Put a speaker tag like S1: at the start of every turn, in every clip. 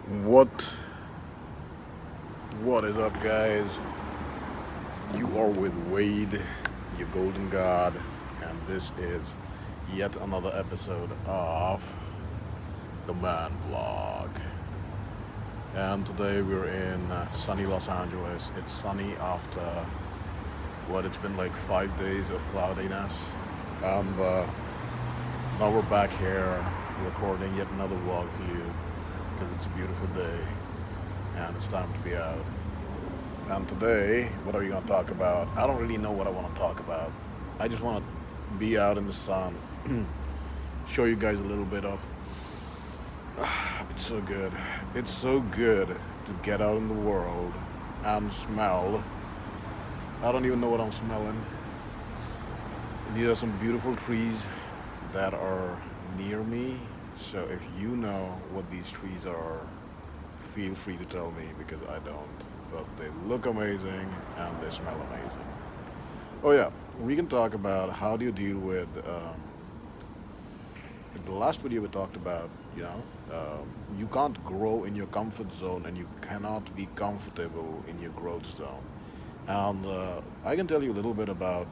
S1: What what is up, guys? You are with Wade, your golden god, and this is yet another episode of the Man Vlog. And today we're in sunny Los Angeles. It's sunny after what it's been like 5 days of cloudiness, and now we're back here recording yet another vlog for you because it's a beautiful day and it's time to be out. And today, what are we going to talk about? I don't really know what I want to talk about. I just want to be out in the sun, show you guys a little bit of. It's so good. It's so good to get out in the world and smell. I don't even know what I'm smelling. These are some beautiful trees that are near me. So if you know what these trees are, feel free to tell me because I don't. But they look amazing and they smell amazing. Oh yeah, we can talk about how do you deal with the last video we talked about. You can't grow in your comfort zone and you cannot be comfortable in your growth zone. And I can tell you a little bit about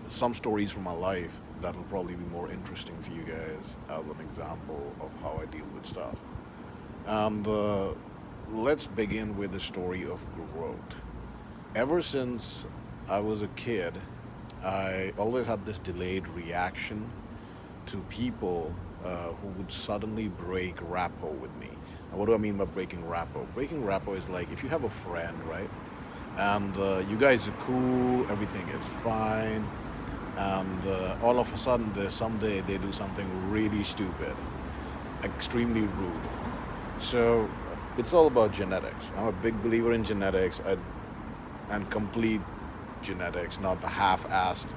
S1: some stories from my life that will probably be more interesting for you guys as an example of how I deal with stuff. And let's begin with the story of growth. Ever since I was a kid, I always had this delayed reaction to people who would suddenly break rapport with me. Now, what do I mean by breaking rapport? Breaking rapport is like if you have a friend, right? And you guys are cool, everything is fine, and all of a sudden, someday they do something really stupid, extremely rude. So it's all about genetics. I'm a big believer in genetics and complete genetics, not the half-assed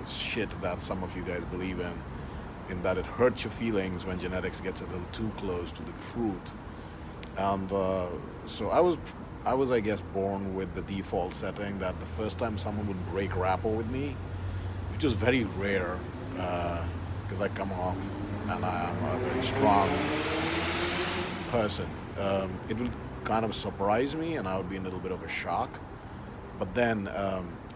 S1: shit that some of you guys believe in that it hurts your feelings when genetics gets a little too close to the truth. And so I was, I guess, born with the default setting that the first time someone would break rapport with me, which is very rare, because I come off and I am a very strong person. It would kind of surprise me, and I would be in a little bit of a shock. But then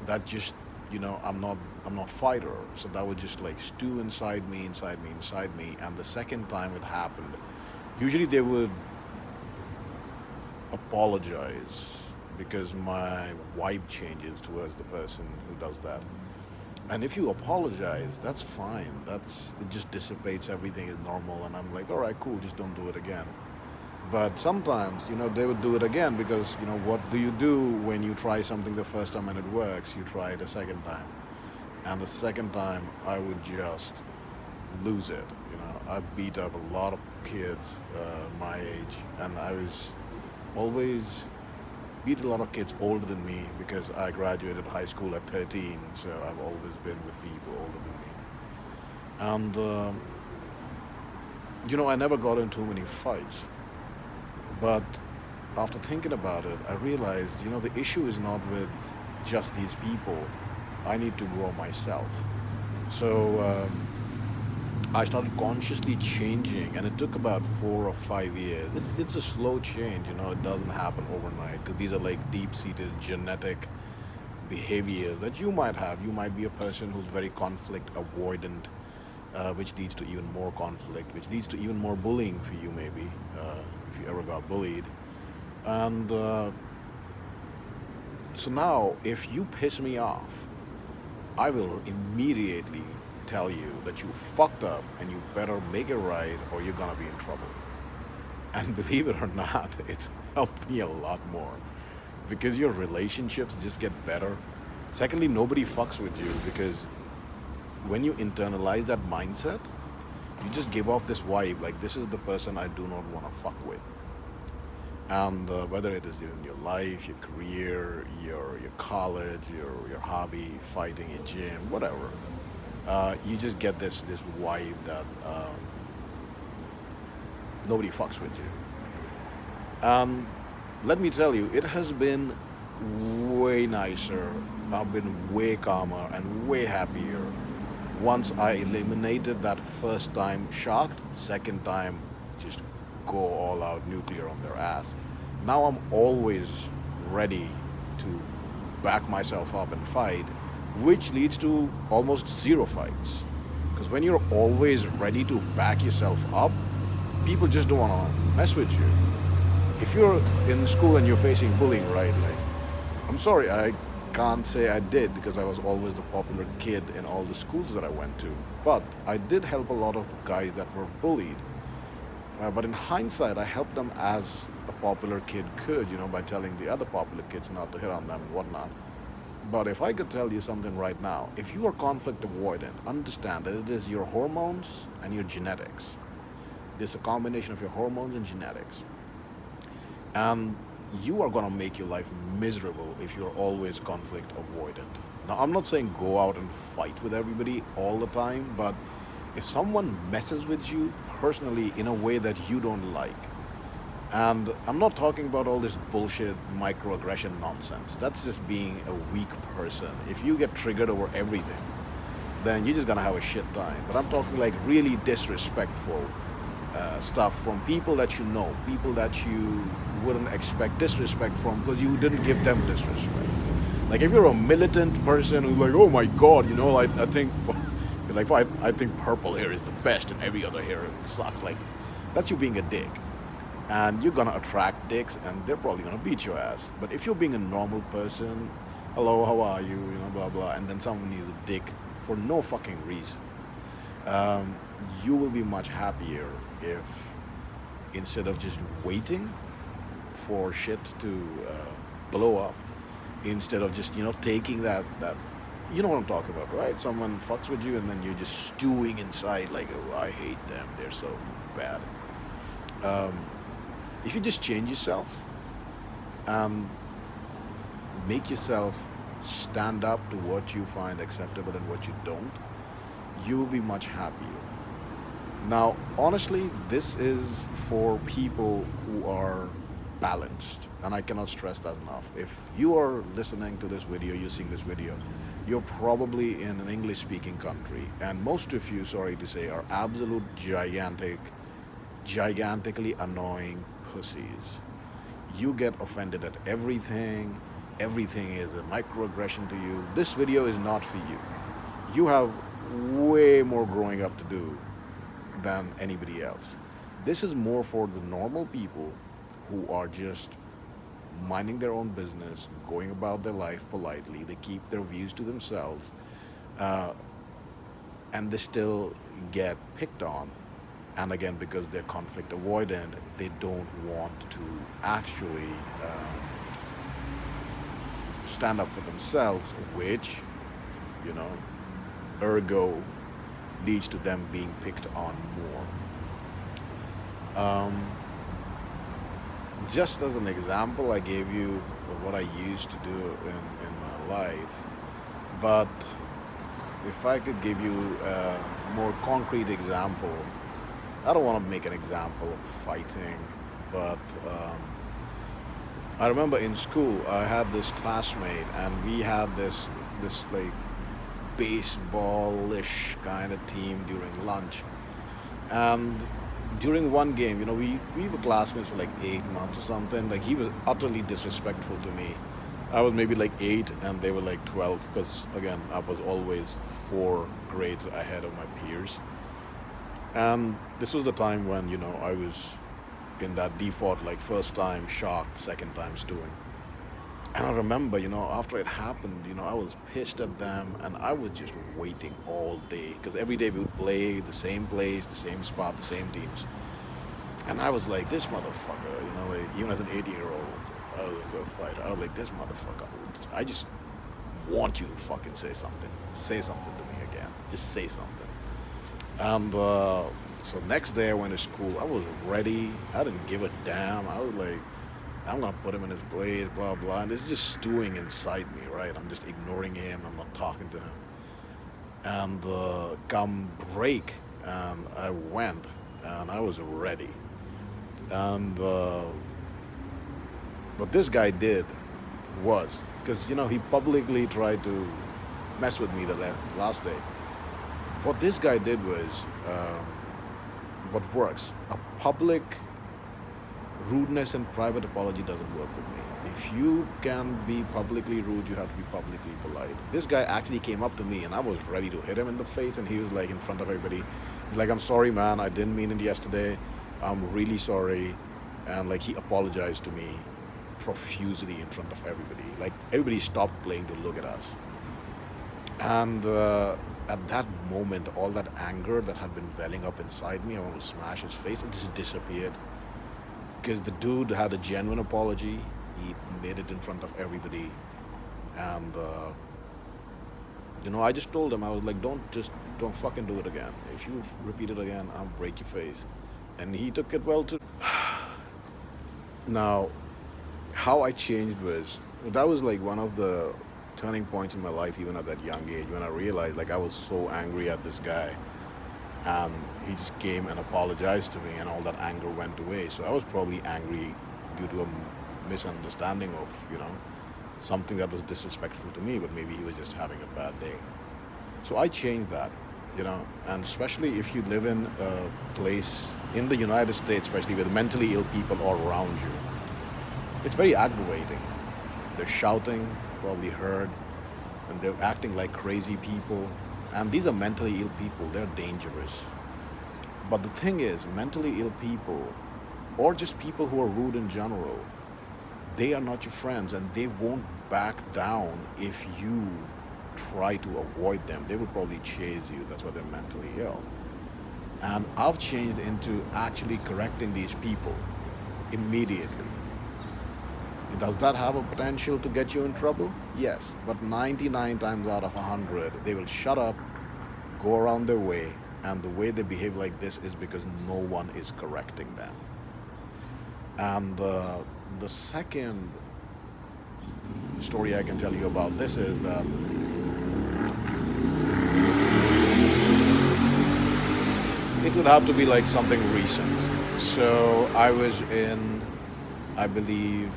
S1: that just, I'm not fighter, so that would just like stew inside me, inside me, inside me. And the second time it happened, usually they would apologize because my vibe changes towards the person who does that. And if you apologize, that's fine. It just dissipates, everything is normal, and I'm like, all right, cool, just don't do it again. But sometimes, they would do it again because, what do you do when you try something the first time and it works? You try it a second time. And the second time, I would just lose it. I beat up a lot of kids my age, and I was always beat a lot of kids older than me because I graduated high school at 13, so I've always been with people older than me. And, I never got in too many fights. But after thinking about it, I realized, the issue is not with just these people. I need to grow myself. So I started consciously changing, and it took about 4 or 5 years. It's a slow change, it doesn't happen overnight because these are like deep seated genetic behaviors that you might have. You might be a person who's very conflict avoidant, which leads to even more conflict, which leads to even more bullying for you, maybe, if you ever got bullied. And so now, if you piss me off, I will immediately tell you that you fucked up and you better make it right or you're gonna be in trouble. And believe it or not, it's helped me a lot more because your relationships just get better. Secondly, nobody fucks with you because when you internalize that mindset, you just give off this vibe like this is the person I do not want to fuck with. And whether it is in your life, your career, your college, your hobby, fighting a gym, whatever, you just get this vibe that nobody fucks with you. And let me tell you, it has been way nicer. I've been way calmer and way happier once I eliminated that first time shocked, second time just go all out nuclear on their ass. Now I'm always ready to back myself up and fight, which leads to almost zero fights. Because when you're always ready to back yourself up, people just don't want to mess with you. If you're in school and you're facing bullying, right? Like, I'm sorry, I can't say I did because I was always the popular kid in all the schools that I went to. But I did help a lot of guys that were bullied. But in hindsight, I helped them as a popular kid could, by telling the other popular kids not to hit on them and whatnot. But if I could tell you something right now, if you are conflict avoidant, understand that it is your hormones and your genetics. It's a combination of your hormones and genetics. And you are going to make your life miserable if you're always conflict avoidant. Now, I'm not saying go out and fight with everybody all the time, but if someone messes with you personally in a way that you don't like, and I'm not talking about all this bullshit microaggression nonsense. That's just being a weak person. If you get triggered over everything, then you're just gonna have a shit time. But I'm talking like really disrespectful stuff from people that you know, people that you wouldn't expect disrespect from because you didn't give them disrespect. Like if you're a militant person who's like, oh my god, I think, like I think purple hair is the best and every other hair sucks. Like that's you being a dick. And you're gonna attract dicks and they're probably gonna beat your ass. But if you're being a normal person, hello, how are you, blah blah, and then someone is a dick for no fucking reason, you will be much happier if instead of just waiting for shit to blow up, instead of just taking that you know what I'm talking about, right? Someone fucks with you and then you're just stewing inside like, oh, I hate them, they're so bad. If you just change yourself and make yourself stand up to what you find acceptable and what you don't, you will be much happier. Now, honestly, this is for people who are balanced, and I cannot stress that enough. If you are listening to this video, you're seeing this video, you're probably in an English-speaking country, and most of you, sorry to say, are absolute gigantically annoying pussies. You get offended at everything. Everything is a microaggression to you. This video is not for you. You have way more growing up to do than anybody else. This is more for the normal people who are just minding their own business, going about their life politely. They keep their views to themselves, and they still get picked on. And again, because they're conflict avoidant, they don't want to actually stand up for themselves, which, ergo leads to them being picked on more. Just as an example, I gave you what I used to do in my life, but if I could give you a more concrete example, I don't want to make an example of fighting, but I remember in school I had this classmate and we had this like baseball-ish kind of team during lunch. And during one game, we were classmates for like 8 months or something. Like he was utterly disrespectful to me. I was maybe like 8 and they were like 12 because again, I was always 4 grades ahead of my peers. And this was the time when, I was in that default, like first time shocked, second time stewing. And I remember, after it happened, I was pissed at them and I was just waiting all day because every day we would play the same place, the same spot, the same teams. And I was like, this motherfucker, like even as an 18-year-old, I was a fighter. I was like, this motherfucker, I just want you to fucking say something. Say something to me again. Just say something. And so next day I went to school. I was ready. I didn't give a damn. I was like, I'm gonna put him in his place, blah blah. And it's just stewing inside me, right? I'm just ignoring him. I'm not talking to him. And come break, and I went, and I was ready. And what this guy did was, because he publicly tried to mess with me the last day. What this guy did was what works. A public rudeness and private apology doesn't work with me. If you can be publicly rude, you have to be publicly polite. This guy actually came up to me and I was ready to hit him in the face, and he was like in front of everybody. He's like, I'm sorry, man. I didn't mean it yesterday. I'm really sorry. And like he apologized to me profusely in front of everybody. Like everybody stopped playing to look at us. And at that moment, all that anger that had been welling up inside me, I wanted to smash his face, it just disappeared. Because the dude had a genuine apology. He made it in front of everybody. And, I just told him, I was like, don't fucking do it again. If you repeat it again, I'll break your face. And he took it well too. Now, how I changed was that was like one of the turning points in my life, even at that young age, when I realized like I was so angry at this guy, and he just came and apologized to me, and all that anger went away. So I was probably angry due to a misunderstanding of something that was disrespectful to me, but maybe he was just having a bad day. So I changed that, and especially if you live in a place in the United States, especially with mentally ill people all around you, it's very aggravating. They're shouting, probably heard, and they're acting like crazy people. And these are mentally ill people, they're dangerous. But the thing is, mentally ill people, or just people who are rude in general, they are not your friends and they won't back down if you try to avoid them. They will probably chase you. That's why they're mentally ill. And I've changed into actually correcting these people immediately. Does that have a potential to get you in trouble? Yes, but 99 times out of 100, they will shut up, go around their way, and the way they behave like this is because no one is correcting them. And the second story I can tell you about this is that it would have to be like something recent. So I was in, I believe,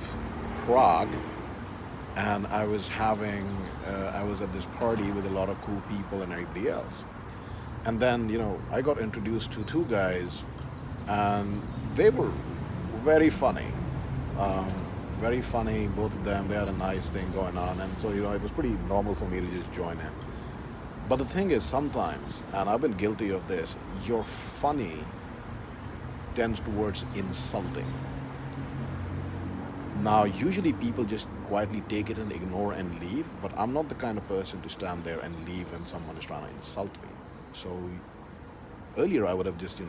S1: Prague, and I was at this party with a lot of cool people and everybody else. And then, I got introduced to two guys, and they were very funny. Um, Very funny, both of them. They had a nice thing going on, and so, it was pretty normal for me to just join in. But the thing is, sometimes, and I've been guilty of this, your funny tends towards insulting. Now, usually people just quietly take it and ignore and leave, but I'm not the kind of person to stand there and leave when someone is trying to insult me. So earlier I would have just,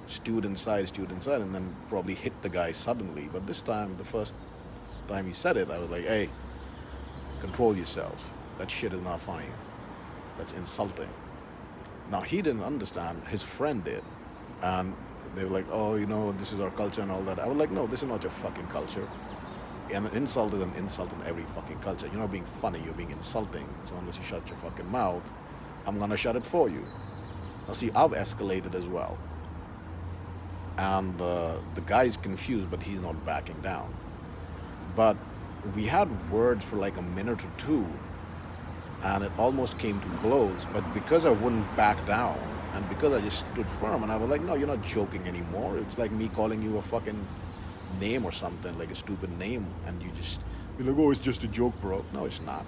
S1: stewed inside, and then probably hit the guy suddenly. But this time, the first time he said it, I was like, hey, control yourself. That shit is not funny. That's insulting. Now, he didn't understand. His friend did. And they were like, oh, this is our culture and all that. I was like, no, this is not your fucking culture. And an insult is an insult in every fucking culture. You're not being funny, you're being insulting. So unless you shut your fucking mouth, I'm gonna shut it for you. Now, see, I've escalated as well. And the guy's confused, but he's not backing down. But we had words for like a minute or two, and it almost came to blows. But because I wouldn't back down, and because I just stood firm, and I was like, no, you're not joking anymore. It's like me calling you a fucking name or something, like a stupid name, and you just be like, oh, it's just a joke, bro. No, it's not.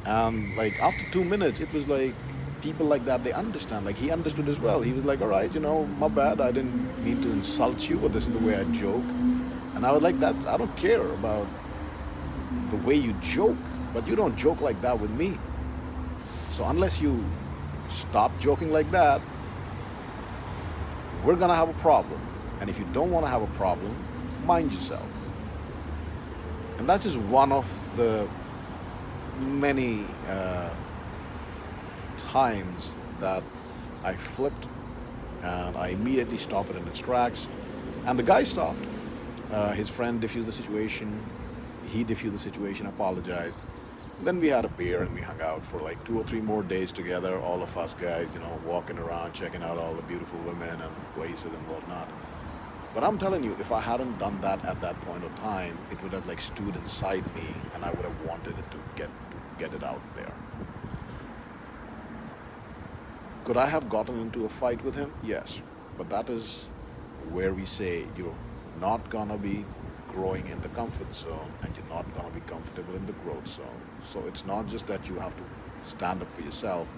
S1: And like after 2 minutes, it was like people like that, they understand. Like he understood as well. He was like, all right, my bad. I didn't mean to insult you, but this is the way I joke. And I was like, I don't care about the way you joke, but you don't joke like that with me. So unless you stop joking like that, we're gonna have a problem. And if you don't want to have a problem, mind yourself. And that's just one of the many times that I flipped, and I immediately stopped it in its tracks. And the guy stopped. His friend diffused the situation. He diffused the situation, apologized. Then we had a beer and we hung out for like 2 or 3 more days together, all of us guys, walking around, checking out all the beautiful women and places and whatnot. But I'm telling you, if I hadn't done that at that point of time, it would have like stewed inside me, and I would have wanted it to get it out there. Could I have gotten into a fight with him? Yes. But that is where we say not gonna be growing in the comfort zone and you're not gonna be comfortable in the growth zone. So it's not just that you have to stand up for yourself,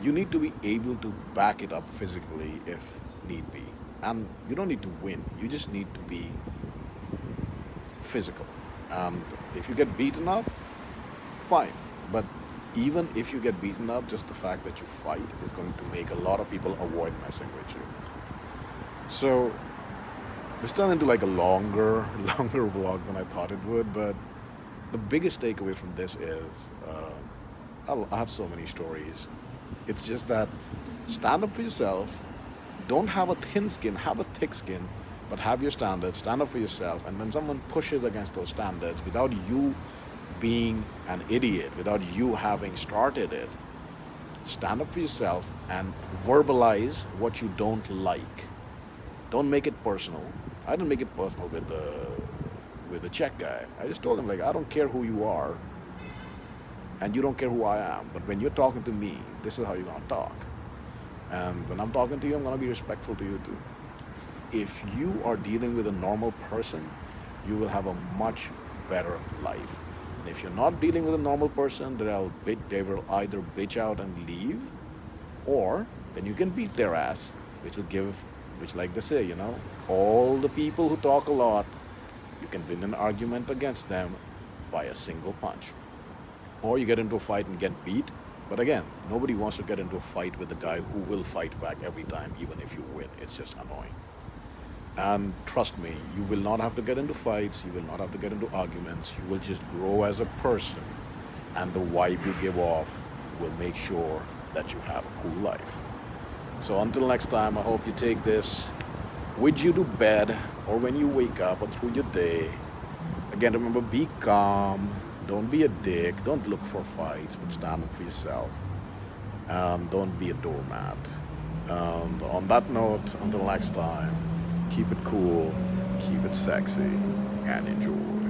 S1: you need to be able to back it up physically if need be. And you don't need to win, you just need to be physical. And if you get beaten up, fine. But even if you get beaten up, just the fact that you fight is going to make a lot of people avoid messing with you. So this turned into like a longer, longer vlog than I thought it would. But the biggest takeaway from this is, I have so many stories. It's just that stand up for yourself. Don't have a thin skin, have a thick skin, but have your standards. Stand up for yourself. And when someone pushes against those standards without you being an idiot, without you having started it, stand up for yourself and verbalize what you don't like. Don't make it personal. I didn't make it personal with the Czech guy. I just told him like I don't care who you are, and you don't care who I am. But when you're talking to me, this is how you're gonna talk. And when I'm talking to you, I'm gonna be respectful to you too. If you are dealing with a normal person, you will have a much better life. And if you're not dealing with a normal person, they will either bitch out and leave, or then you can beat their ass, which like they say, all the people who talk a lot, you can win an argument against them by a single punch. Or you get into a fight and get beat. But again, nobody wants to get into a fight with the guy who will fight back every time, even if you win. It's just annoying. And trust me, you will not have to get into fights, you will not have to get into arguments, you will just grow as a person, and the vibe you give off will make sure that you have a cool life. So until next time, I hope you take this with you to bed, or when you wake up, or through your day. Again, remember, be calm, don't be a dick, don't look for fights, but stand up for yourself, and don't be a doormat. And on that note, until next time, keep it cool, keep it sexy, and enjoy.